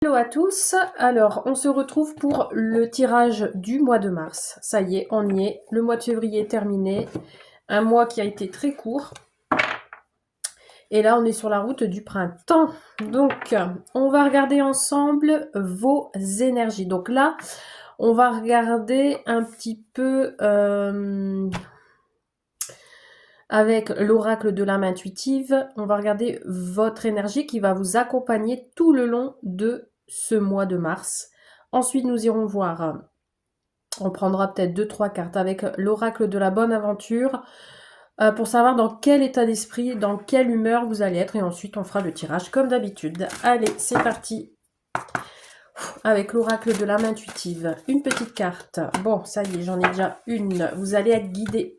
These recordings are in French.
Hello à tous, alors on se retrouve pour le tirage du mois de mars. Ça y est, on y est, le mois de février est terminé, un mois qui a été très court. Et là on est sur la route du printemps. Donc on va regarder ensemble vos énergies. Donc là on va regarder un petit peu avec l'oracle de l'âme intuitive. On va regarder votre énergie qui va vous accompagner tout le long de ce mois de mars. Ensuite, nous irons voir, on prendra peut-être 2-3 cartes avec l'oracle de la bonne aventure pour savoir dans quel état d'esprit, dans quelle humeur vous allez être. Et ensuite, on fera le tirage comme d'habitude. Allez, c'est parti avec l'oracle de l'âme intuitive. Une petite carte. Bon, ça y est, j'en ai déjà une. Vous allez être guidé.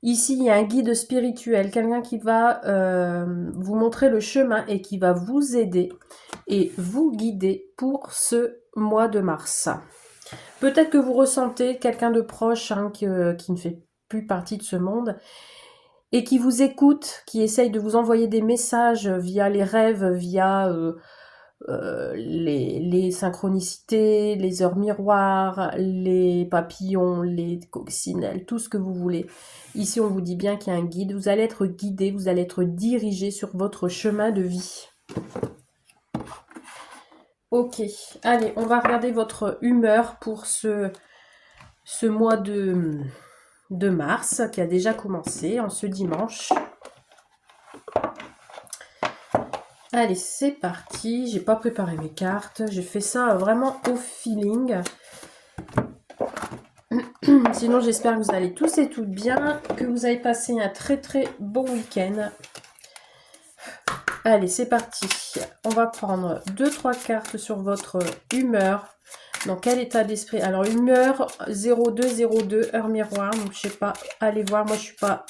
Ici, il y a un guide spirituel, quelqu'un qui va vous montrer le chemin et qui va vous aider et vous guider pour ce mois de mars. Peut-être que vous ressentez quelqu'un de proche qui ne fait plus partie de ce monde et qui vous écoute, qui essaye de vous envoyer des messages via les rêves, via les synchronicités, les heures miroirs, les papillons, les coccinelles, tout ce que vous voulez. Ici, on vous dit bien qu'il y a un guide. Vous allez être guidé, vous allez être dirigé sur votre chemin de vie. Ok, allez, on va regarder votre humeur pour ce mois de mars qui a déjà commencé en ce dimanche. Allez, c'est parti. J'ai pas préparé mes cartes. J'ai fait ça vraiment au feeling. Sinon, j'espère que vous allez tous et toutes bien, que vous avez passé un très très bon week-end. Allez, c'est parti. On va prendre 2-3 cartes sur votre humeur. Dans quel état d'esprit? Alors, humeur 0202, heure miroir. Donc, je sais pas, allez voir. Moi, je suis pas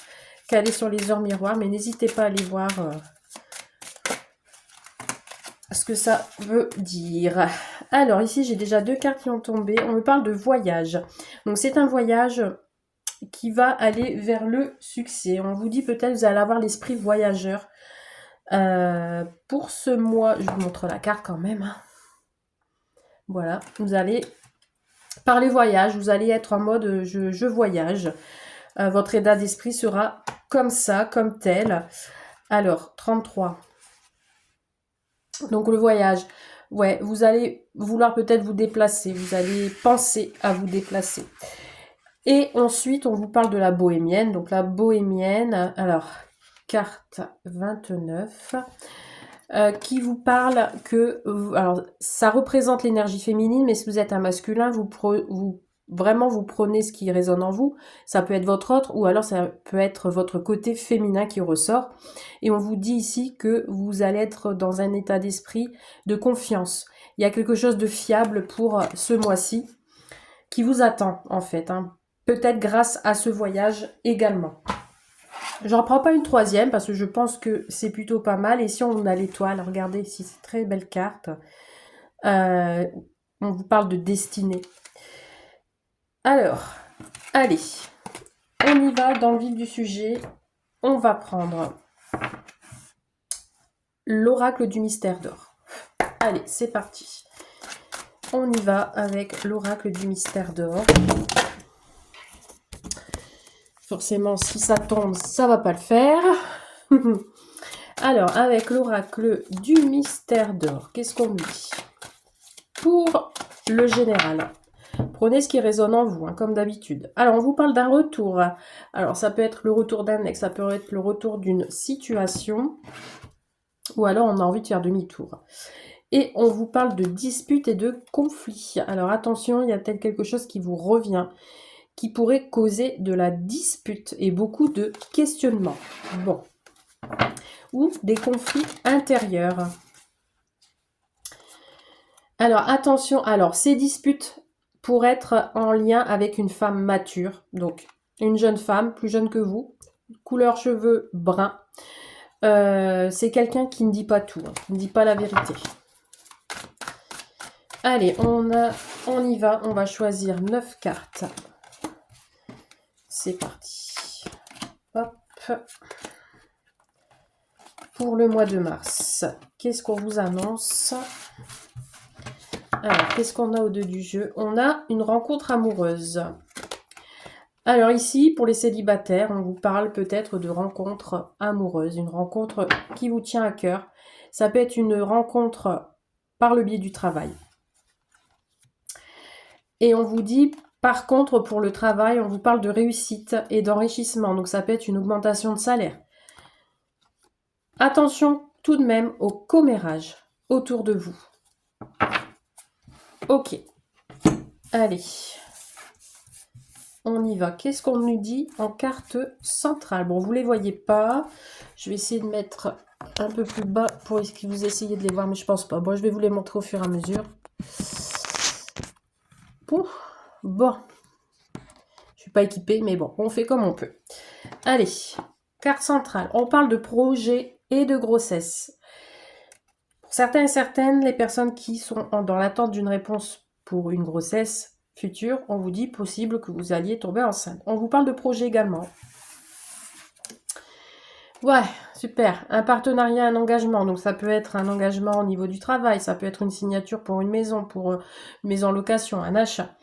calée sur les heures miroirs, mais n'hésitez pas à aller voir ce que ça veut dire. Alors, ici, j'ai déjà 2 cartes qui ont tombé. On me parle de voyage. Donc, c'est un voyage qui va aller vers le succès. On vous dit peut-être que vous allez avoir l'esprit voyageur. Pour ce mois, je vous montre la carte quand même. Voilà, vous allez parler voyage, vous allez être en mode je voyage. Votre état d'esprit sera comme ça, comme tel. Alors, 33. Donc le voyage, ouais, vous allez vouloir peut-être vous déplacer, vous allez penser à vous déplacer. Et ensuite, on vous parle de la bohémienne. Donc la bohémienne, alors, carte 29, qui vous parle que... alors, ça représente l'énergie féminine, mais si vous êtes un masculin, vous prenez ce qui résonne en vous. Ça peut être votre autre, ou alors ça peut être votre côté féminin qui ressort. Et on vous dit ici que vous allez être dans un état d'esprit de confiance. Il y a quelque chose de fiable pour ce mois-ci qui vous attend, en fait, hein. Peut-être grâce à ce voyage également. J'en prends pas une troisième parce que je pense que c'est plutôt pas mal. Et si on a l'étoile, regardez ici, c'est très belle carte. On vous parle de destinée. Alors, allez, on y va dans le vif du sujet. On va prendre l'oracle du mystère d'or. Allez, c'est parti. On y va avec l'oracle du mystère d'or. Forcément, si ça tombe, ça va pas le faire. Alors, avec l'oracle du mystère d'or, qu'est-ce qu'on dit? Pour le général, prenez ce qui résonne en vous, hein, comme d'habitude. Alors, on vous parle d'un retour. Alors, ça peut être le retour d'un ex, ça peut être le retour d'une situation, ou alors on a envie de faire demi-tour. Et on vous parle de disputes et de conflits. Alors, attention, il y a peut-être quelque chose qui vous revient, qui pourrait causer de la dispute et beaucoup de questionnements. Bon. Ou des conflits intérieurs. Alors, attention, alors, ces disputes pour être en lien avec une femme mature, donc une jeune femme, plus jeune que vous, couleur cheveux brun. C'est quelqu'un qui ne dit pas tout, hein, qui ne dit pas la vérité. Allez, on y va, on va choisir 9 cartes. C'est parti. Hop. pour le mois de mars. Qu'est-ce qu'on vous annonce? Alors, qu'est-ce qu'on a au-dessus du jeu? On a une rencontre amoureuse. Alors ici, pour les célibataires, on vous parle peut-être de rencontre amoureuse, une rencontre qui vous tient à cœur. Ça peut être une rencontre par le biais du travail. Et on vous dit, par contre, pour le travail, on vous parle de réussite et d'enrichissement. Donc ça peut être une augmentation de salaire. Attention tout de même au commérage autour de vous. Ok. Allez. On y va. Qu'est-ce qu'on nous dit en carte centrale? Bon, vous ne les voyez pas. Je vais essayer de mettre un peu plus bas pour que vous essayiez de les voir, mais je pense pas. Bon, je vais vous les montrer au fur et à mesure. Bon. Je suis pas équipée, mais bon, on fait comme on peut. Allez, carte centrale. On parle de projet et de grossesse. Pour certains et certaines, les personnes qui sont dans l'attente d'une réponse pour une grossesse future, on vous dit possible que vous alliez tomber enceinte. On vous parle de projet également. Ouais, super. Un partenariat, un engagement. Donc ça peut être un engagement au niveau du travail, ça peut être une signature pour une maison en location, un achat.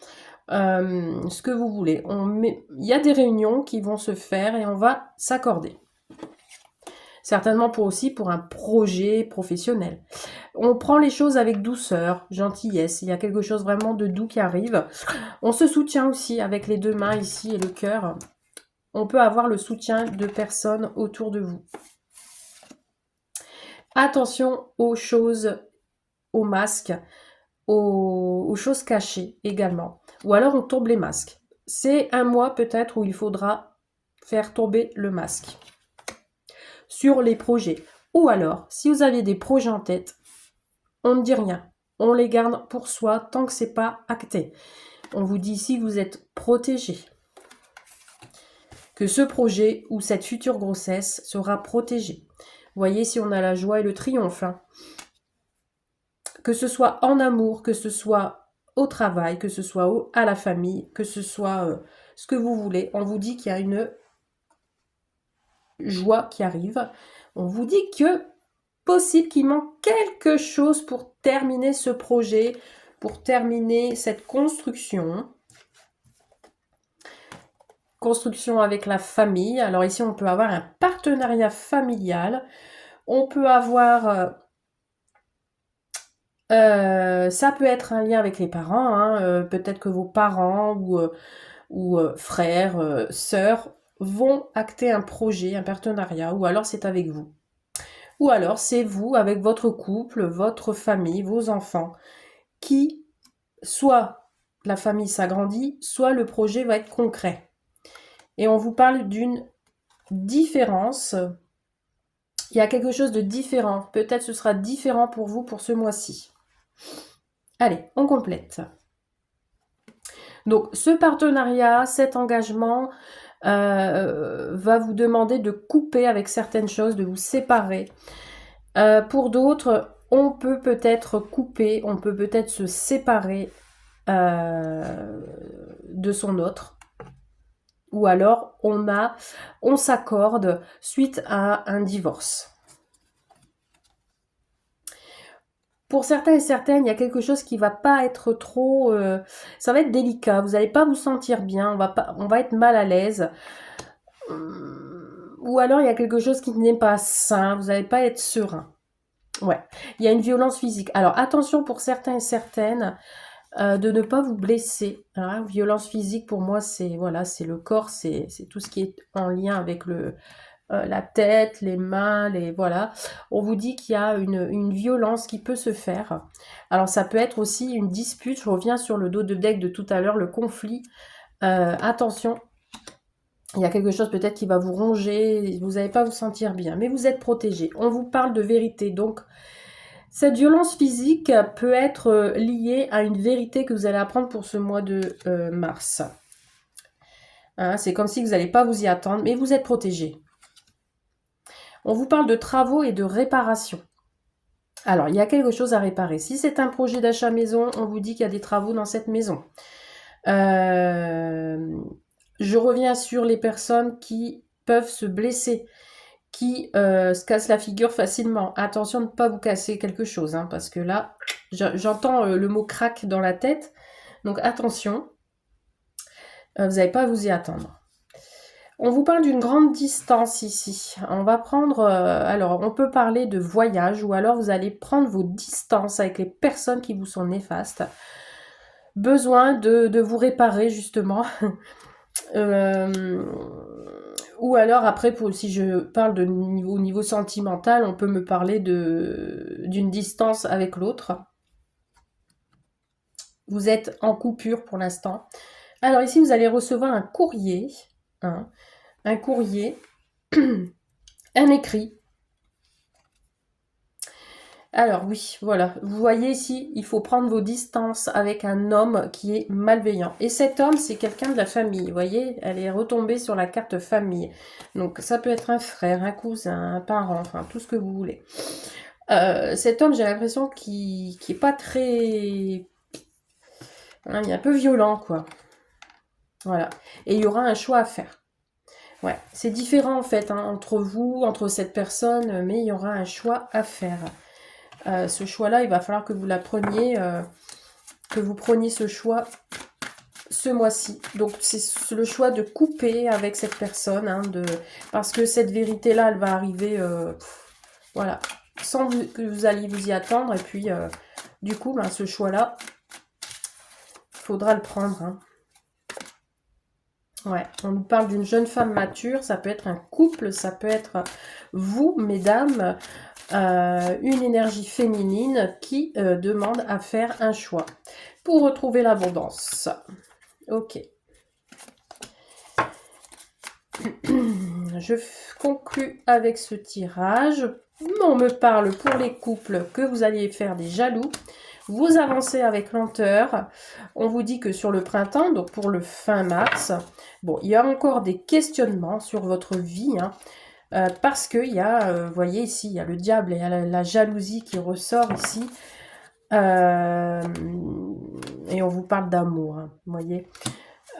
Ce que vous voulez. Il y a des réunions qui vont se faire et on va s'accorder. Certainement aussi pour un projet professionnel. On prend les choses avec douceur, gentillesse. Il y a quelque chose vraiment de doux qui arrive. On se soutient aussi avec les deux mains ici et le cœur. On peut avoir le soutien de personnes autour de vous. Attention aux choses, aux masques, aux choses cachées également. Ou alors on tombe les masques. C'est un mois peut-être où il faudra faire tomber le masque sur les projets. Ou alors, si vous avez des projets en tête, on ne dit rien. On les garde pour soi tant que c'est pas acté. On vous dit ici que vous êtes protégé. Que ce projet ou cette future grossesse sera protégé. Vous voyez, si on a la joie et le triomphe. Hein. Que ce soit en amour, que ce soit au travail, que ce soit à la famille, que ce soit ce que vous voulez. On vous dit qu'il y a une joie qui arrive. On vous dit que possible qu'il manque quelque chose pour terminer ce projet, pour terminer cette construction. Construction avec la famille. Alors ici, on peut avoir un partenariat familial. On peut avoir... ça peut être un lien avec les parents. Hein, peut-être que vos parents ou frères, sœurs vont acter un projet, un partenariat. Ou alors c'est avec vous. Ou alors c'est vous avec votre couple, votre famille, vos enfants, qui soit la famille s'agrandit, soit le projet va être concret. Et on vous parle d'une différence. Il y a quelque chose de différent. Peut-être ce sera différent pour vous pour ce mois-ci. Allez, on complète. Donc, ce partenariat, cet engagement va vous demander de couper avec certaines choses, de vous séparer. Pour d'autres, on peut peut-être couper, on peut peut-être se séparer de son autre. Ou alors, on s'accorde suite à un divorce. Pour certains et certaines, il y a quelque chose qui va pas être trop... ça va être délicat, vous n'allez pas vous sentir bien, on va être mal à l'aise. Ou alors, il y a quelque chose qui n'est pas sain, vous n'allez pas être serein. Ouais, il y a une violence physique. Alors, attention pour certains et certaines, de ne pas vous blesser. Hein. Violence physique, pour moi, c'est le corps, c'est tout ce qui est en lien avec la tête, les mains, voilà. On vous dit qu'il y a une violence qui peut se faire. Alors, ça peut être aussi une dispute. Je reviens sur le dos de deck de tout à l'heure, le conflit. Attention, il y a quelque chose peut-être qui va vous ronger. Vous n'allez pas vous sentir bien, mais vous êtes protégé. On vous parle de vérité, donc... Cette violence physique peut être liée à une vérité que vous allez apprendre pour ce mois de mars. Hein, c'est comme si vous n'allez pas vous y attendre, mais vous êtes protégé. On vous parle de travaux et de réparation. Alors, il y a quelque chose à réparer. Si c'est un projet d'achat maison, on vous dit qu'il y a des travaux dans cette maison. Je reviens sur les personnes qui peuvent se blesser, qui se casse la figure facilement. Attention de ne pas vous casser quelque chose, hein, parce que là, j'entends le mot crack dans la tête. Donc attention, vous n'avez pas à vous y attendre. On vous parle d'une grande distance ici. On va prendre... alors, on peut parler de voyage, ou alors vous allez prendre vos distances avec les personnes qui vous sont néfastes. Besoin de vous réparer, justement. Ou alors après, si je parle de niveau sentimental, on peut me parler d'une distance avec l'autre. Vous êtes en coupure pour l'instant. Alors ici, vous allez recevoir un courrier, hein, un courrier, un écrit. Alors oui, voilà, vous voyez ici, il faut prendre vos distances avec un homme qui est malveillant. Et cet homme, c'est quelqu'un de la famille, vous voyez, elle est retombée sur la carte famille. Donc ça peut être un frère, un cousin, un parent, enfin tout ce que vous voulez. Cet homme, j'ai l'impression qu'il est pas très... Hein, il est un peu violent, quoi. Voilà. Et il y aura un choix à faire. Ouais, c'est différent en fait, hein, entre vous, entre cette personne, mais il y aura un choix à faire. Ce choix-là, il va falloir que vous la preniez, que vous preniez ce choix ce mois-ci. Donc, c'est le choix de couper avec cette personne, hein, parce que cette vérité-là, elle va arriver, voilà, sans que vous alliez vous y attendre. Et puis, du coup, ben, ce choix-là, il faudra le prendre. Hein. Ouais, on nous parle d'une jeune femme mature, ça peut être un couple, ça peut être vous, mesdames, une énergie féminine qui demande à faire un choix pour retrouver l'abondance. Ok. Je conclue avec ce tirage. On me parle pour les couples que vous alliez faire des jaloux. Vous avancez avec lenteur. On vous dit que sur le printemps, donc pour le fin mars, bon, il y a encore des questionnements sur votre vie, hein, parce qu'il y a, vous voyez ici, il y a le diable et il y a la jalousie qui ressort ici. Et on vous parle d'amour, hein, vous voyez.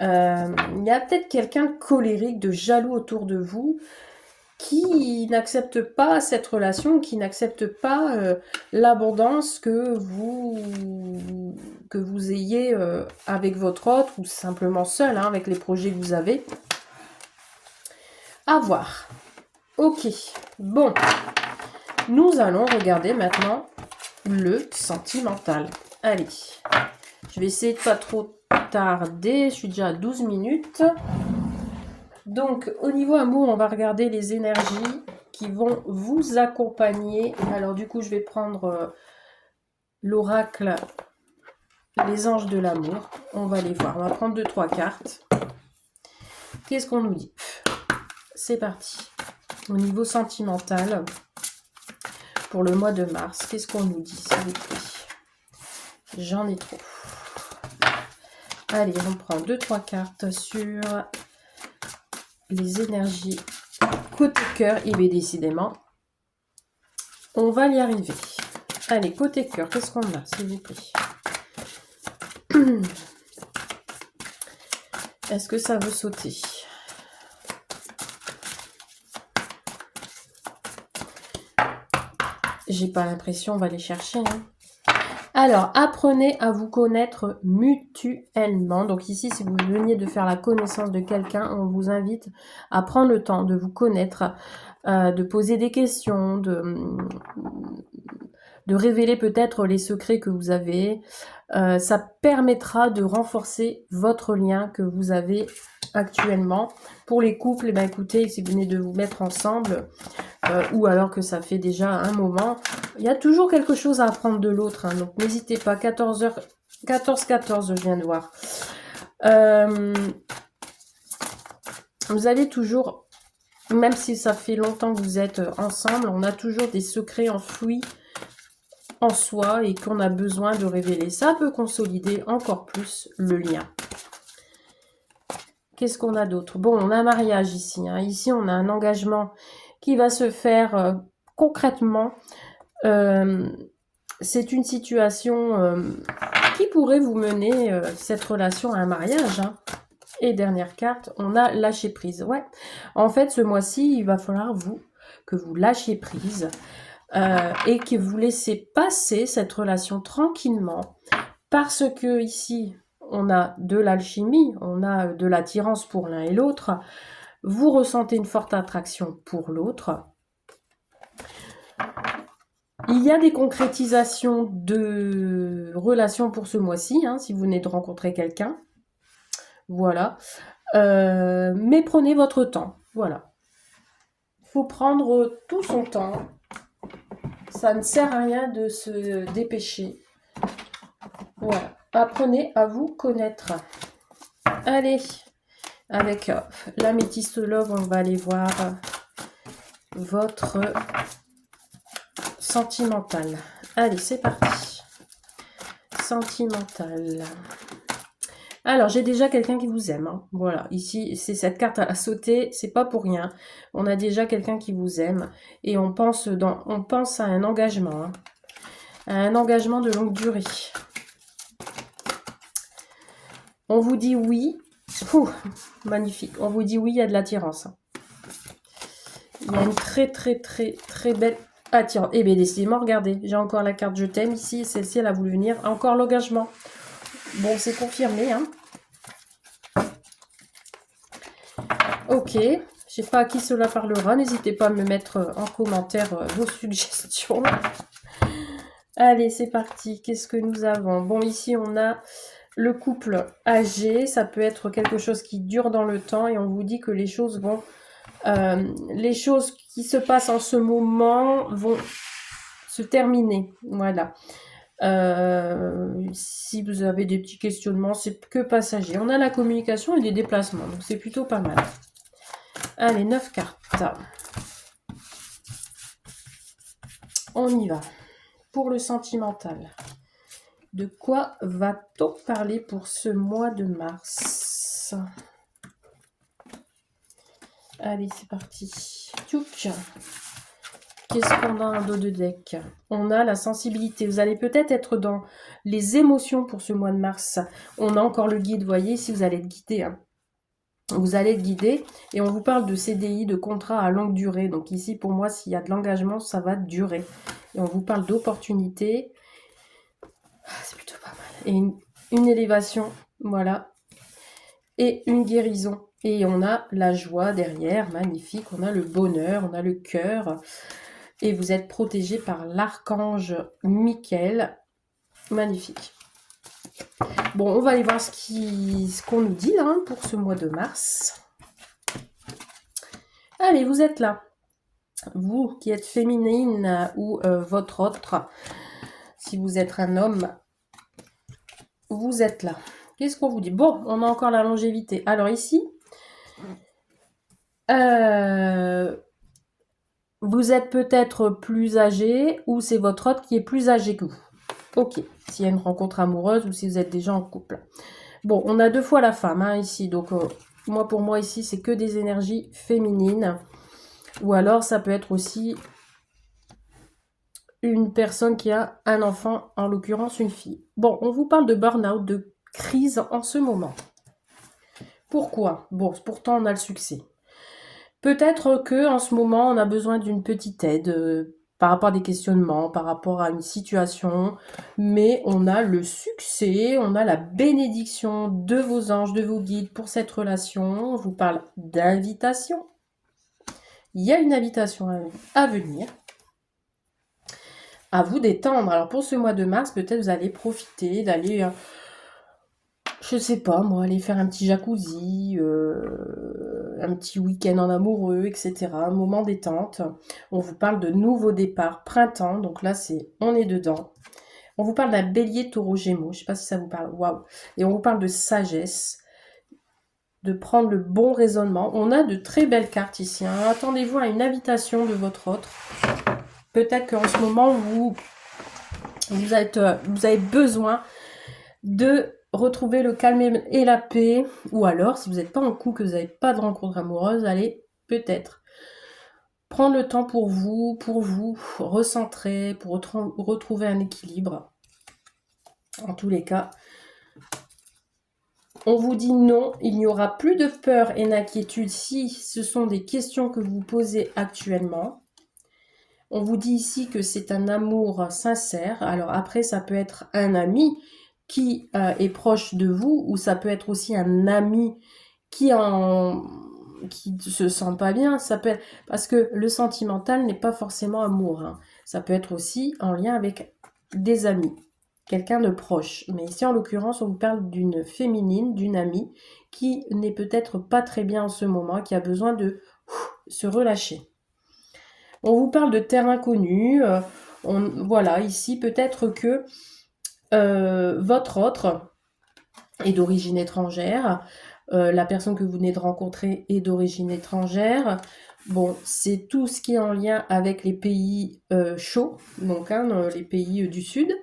Il y a peut-être quelqu'un de colérique, de jaloux autour de vous, qui n'accepte pas cette relation, qui n'accepte pas l'abondance que vous ayez avec votre autre, ou simplement seul, hein, avec les projets que vous avez. À voir. Ok, bon. Nous allons regarder maintenant le sentimental. Allez, je vais essayer de pas trop tarder. Je suis déjà à 12 minutes. Donc, au niveau amour, on va regarder les énergies qui vont vous accompagner. Alors, du coup, je vais prendre l'oracle, les anges de l'amour. On va les voir. On va prendre 2-3 cartes. Qu'est-ce qu'on nous dit? C'est parti. Au niveau sentimental, pour le mois de mars, qu'est-ce qu'on nous dit, s'il vous plaît? J'en ai trop. Allez, on prend 2-3 cartes sur les énergies côté cœur. Et bien décidément, on va y arriver. Allez, côté cœur, qu'est-ce qu'on a, s'il vous plaît? Est-ce que ça veut sauter? J'ai pas l'impression, on va les chercher. Hein. Alors, apprenez à vous connaître mutuellement. Donc ici, si vous veniez de faire la connaissance de quelqu'un, on vous invite à prendre le temps de vous connaître, de poser des questions, de révéler peut-être les secrets que vous avez. Ça permettra de renforcer votre lien que vous avez actuellement. Pour les couples, eh bien, écoutez, si vous venez de vous mettre ensemble, ou alors que ça fait déjà un moment, il y a toujours quelque chose à apprendre de l'autre. Hein, donc n'hésitez pas, 14h, 14-14, je viens de voir. Vous avez toujours, même si ça fait longtemps que vous êtes ensemble, on a toujours des secrets enfouis en soi et qu'on a besoin de révéler. Ça peut consolider encore plus le lien. Qu'est-ce qu'on a d'autre? Bon, on a un mariage ici. Hein. Ici, on a un engagement qui va se faire concrètement. C'est une situation qui pourrait vous mener cette relation à un mariage. Hein. Et dernière carte, on a lâché prise. Ouais. En fait, ce mois-ci, il va falloir que vous lâchez prise et que vous laissez passer cette relation tranquillement parce que ici, on a de l'alchimie, on a de l'attirance pour l'un et l'autre. Vous ressentez une forte attraction pour l'autre. Il y a des concrétisations de relations pour ce mois-ci, hein, si vous venez de rencontrer quelqu'un. Voilà. Mais prenez votre temps. Voilà. Il faut prendre tout son temps. Ça ne sert à rien de se dépêcher. Voilà. Apprenez à vous connaître. Allez. Avec l'améthyste love, on va aller voir votre sentimental. Allez, c'est parti. Sentimental. Alors, j'ai déjà quelqu'un qui vous aime. Hein. Voilà, ici, c'est cette carte à la sauter, c'est pas pour rien. On a déjà quelqu'un qui vous aime et on pense à un engagement. Hein. À un engagement de longue durée. On vous dit oui. Ouh, magnifique. On vous dit oui, il y a de l'attirance. Hein. Il y a une très, très, très, très belle attirance. Eh bien, décidément, regardez, j'ai encore la carte je t'aime ici. Celle-ci, elle a voulu venir. Encore l'engagement. Bon, c'est confirmé, hein. Ok, je ne sais pas à qui cela parlera. N'hésitez pas à me mettre en commentaire vos suggestions. Allez, c'est parti. Qu'est-ce que nous avons? Bon, ici, on a le couple âgé. Ça peut être quelque chose qui dure dans le temps et on vous dit que les choses vont... les choses qui se passent en ce moment vont se terminer. Voilà. Si vous avez des petits questionnements, c'est que passager. On a la communication et les déplacements, donc c'est plutôt pas mal. Allez, 9 cartes. On y va. Pour le sentimental. De quoi va-t-on parler pour ce mois de mars? Allez, c'est parti. Tchouk. Qu'est-ce qu'on a en dos de deck? On a la sensibilité. Vous allez peut-être être dans les émotions pour ce mois de mars. On a encore le guide, voyez, si vous allez être guidé. Hein. Vous allez être guidé et on vous parle de CDI, de contrat à longue durée. Donc ici, pour moi, s'il y a de l'engagement, ça va durer. Et on vous parle d'opportunités. C'est plutôt pas mal. Et une élévation, voilà. Et une guérison. Et on a la joie derrière, magnifique. On a le bonheur, on a le cœur. Et vous êtes protégé par l'archange Michael. Magnifique. Bon, on va aller voir ce qu'on nous dit là hein, pour ce mois de mars. Allez, vous êtes là. Vous qui êtes féminine ou votre autre, si vous êtes un homme, vous êtes là. Qu'est-ce qu'on vous dit? Bon, on a encore la longévité. Alors ici, vous êtes peut-être plus âgé ou c'est votre autre qui est plus âgé que vous. Ok, s'il y a une rencontre amoureuse ou si vous êtes déjà en couple. Bon, on a deux fois la femme hein, ici, donc pour moi ici, c'est que des énergies féminines. Ou alors, ça peut être aussi une personne qui a un enfant, en l'occurrence une fille. Bon, on vous parle de burn-out, de crise en ce moment. Pourquoi? Bon, pourtant on a le succès. Peut-être que en ce moment on a besoin d'une petite aide par rapport à des questionnements, par rapport à une situation, mais on a le succès, on a la bénédiction de vos anges, de vos guides pour cette relation. On vous parle d'invitation. Il y a une invitation à venir. À vous d'étendre. Alors pour ce mois de mars, peut-être vous allez profiter d'aller, je sais pas moi, aller faire un petit jacuzzi, un petit week-end en amoureux, etc. Un moment détente. On vous parle de nouveau départ, printemps. Donc là, on est dedans. On vous parle d'un bélier taureau gémeaux. Je sais pas si ça vous parle. Waouh. Et on vous parle de sagesse, de prendre le bon raisonnement. On a de très belles cartes ici. Hein. Attendez-vous à une invitation de votre autre. Peut-être qu'en ce moment, vous avez besoin de retrouver le calme et la paix. Ou alors, si vous n'êtes pas en couple, que vous n'avez pas de rencontre amoureuse, allez peut-être prendre le temps pour vous recentrer, pour retrouver un équilibre. En tous les cas, on vous dit non, il n'y aura plus de peur et d'inquiétude si ce sont des questions que vous posez actuellement. On vous dit ici que c'est un amour sincère. Alors après, ça peut être un ami qui est proche de vous, ou ça peut être aussi un ami qui se sent pas bien. Ça peut être parce que le sentimental n'est pas forcément amour, hein. Ça peut être aussi en lien avec des amis, quelqu'un de proche. Mais ici, en l'occurrence, on vous parle d'une féminine, d'une amie qui n'est peut-être pas très bien en ce moment, qui a besoin de se relâcher. On vous parle de terre inconnue. Voilà, ici, peut-être que votre autre est d'origine étrangère. La personne que vous venez de rencontrer est d'origine étrangère. Bon, c'est tout ce qui est en lien avec les pays chauds, donc les pays du Sud.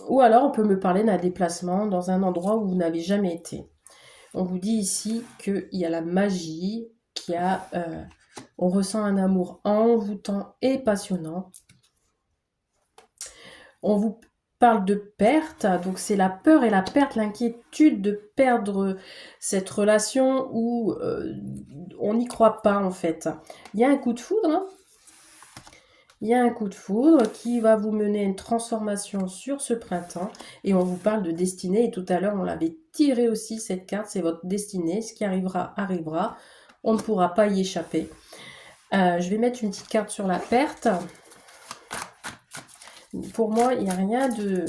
Ou alors, on peut me parler d'un déplacement dans un endroit où vous n'avez jamais été. On vous dit ici qu'il y a la magie, on ressent un amour envoûtant et passionnant. On vous parle de perte, donc c'est la peur et la perte, l'inquiétude de perdre cette relation où on n'y croit pas en fait. Il y a un coup de foudre, hein. Il y a un coup de foudre qui va vous mener à une transformation sur ce printemps. Et on vous parle de destinée. Et tout à l'heure, on l'avait tiré aussi, cette carte. C'est votre destinée. Ce qui arrivera, arrivera. On ne pourra pas y échapper. Je vais mettre une petite carte sur la perte. Pour moi, il n'y a rien de...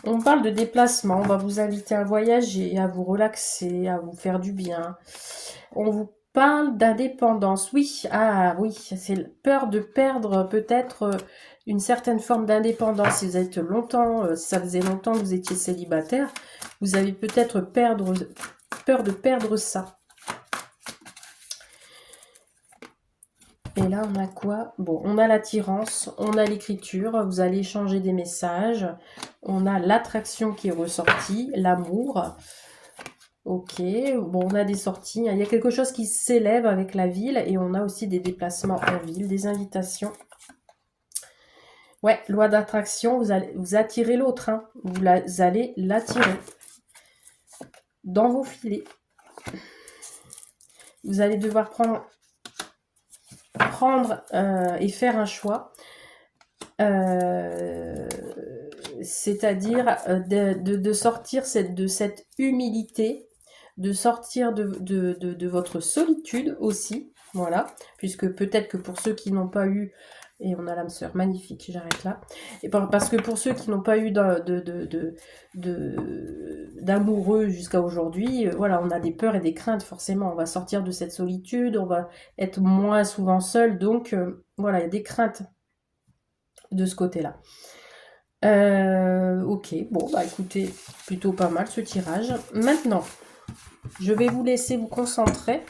On parle de déplacement. On va vous inviter à voyager, à vous relaxer, à vous faire du bien. On vous parle d'indépendance. Oui, ah oui, c'est peur de perdre peut-être une certaine forme d'indépendance. Si vous êtes longtemps, si ça faisait longtemps que vous étiez célibataire, vous avez peut-être peur de perdre ça. Et là, on a quoi? Bon, on a l'attirance, on a l'écriture, vous allez échanger des messages, on a l'attraction qui est ressortie, l'amour. Ok, bon, on a des sorties, il y a quelque chose qui s'élève avec la ville et on a aussi des déplacements en ville, des invitations. Ouais, loi d'attraction, vous attirez l'autre, hein. Vous allez l'attirer dans vos filets. Vous allez devoir prendre et faire un choix, c'est-à-dire de sortir de cette humilité, de sortir de votre solitude aussi, voilà, puisque peut-être que pour ceux qui n'ont pas eu, et on a l'âme sœur, magnifique, j'arrête là, et parce que pour ceux qui n'ont pas eu d'amoureux jusqu'à aujourd'hui, voilà, on a des peurs et des craintes, forcément, on va sortir de cette solitude, on va être moins souvent seul, donc voilà, il y a des craintes de ce côté-là. Ok, bon, bah écoutez, plutôt pas mal ce tirage. Maintenant, je vais vous laisser vous concentrer,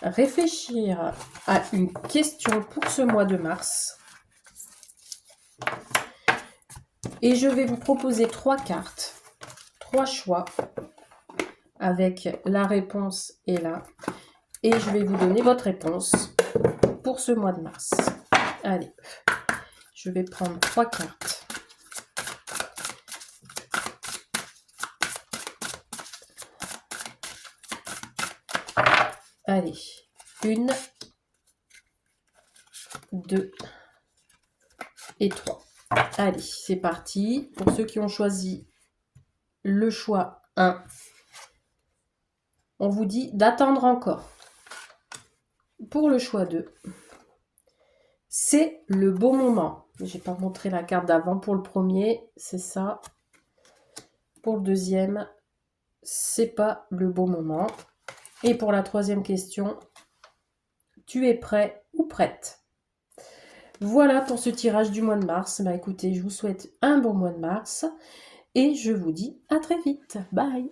réfléchir à une question pour ce mois de mars. Et je vais vous proposer 3 cartes, 3 choix, avec la réponse et là. Et je vais vous donner votre réponse pour ce mois de mars. Allez, je vais prendre 3 cartes. Allez, 1, 2 et 3. Allez, c'est parti. Pour ceux qui ont choisi le choix 1, on vous dit d'attendre encore. Pour le choix 2, c'est le bon moment. Je n'ai pas montré la carte d'avant. Pour le premier, c'est ça. Pour le deuxième, c'est pas le bon moment. Et pour la troisième question, tu es prêt ou prête? Voilà pour ce tirage du mois de mars. Bah écoutez, je vous souhaite un bon mois de mars et je vous dis à très vite. Bye!